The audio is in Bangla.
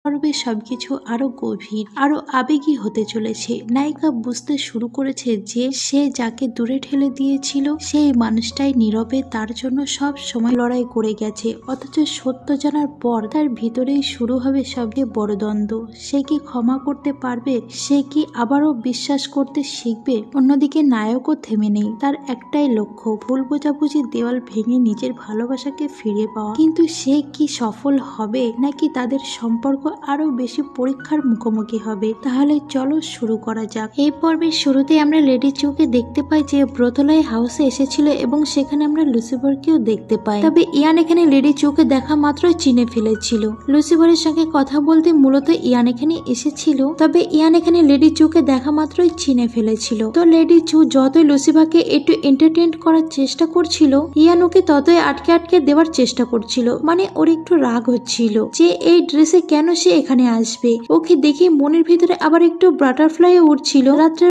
পর্বে সবকিছু আরো গভীর আরো আবেগী হতে চলেছে। নায়িকা বুঝতে শুরু করেছে যে সে যাকে দূরে ঠেলে দিয়েছিল সেই মানুষটাই নীরবে তার জন্য সব সময় লড়াই করে গেছে, অথচ সত্য জানার পর তার ভিতরেই শুরু হবে সবচেয়ে বড় দ্বন্দ্ব। সে কি ক্ষমা করতে পারবে? সে কি আবারও বিশ্বাস করতে শিখবে? অন্যদিকে নায়কও থেমে নেই, তার একটাই লক্ষ্য ভুল বোঝাবুঝি দেওয়াল ভেঙে নিজের ভালোবাসাকে ফিরে পাওয়া। কিন্তু সে কি সফল হবে নাকি তাদের সম্পর্ক আরো বেশি পরীক্ষার মুখোমুখি হবে? তাহলে চলো শুরু করা যাক। এই পর্বের শুরুতে আমরা লেডি চুকে দেখতে পাই যে ব্রতলয় হাউসে এসেছিল এবং সেখানে আমরা লুসিফারকেও দেখতে পাই। তবে ইয়ান এখানে লেডি চুকে দেখা মাত্রই চিনে ফেলেছিল। লুসিফারের সঙ্গে কথা বলতে মূলত ইয়ান এখানে এসেছিল, তবে ইয়ান এখানে লেডি চুকে দেখা মাত্রই চিনে ফেলেছিল। তো লেডি চু যতই লুসিফারকে একটু এন্টারটেইন করার চেষ্টা করছিল, ইয়ান ওকে ততই আটকে আটকে দেওয়ার চেষ্টা করছিল। মানে ওর একটু রাগ হচ্ছিল যে এই ড্রেসে কেন সে এখানে আসবে। ওকে দেখে মনের ভিতরে আবার একটু বাটারফ্লাই উঠছিল। রাত্রে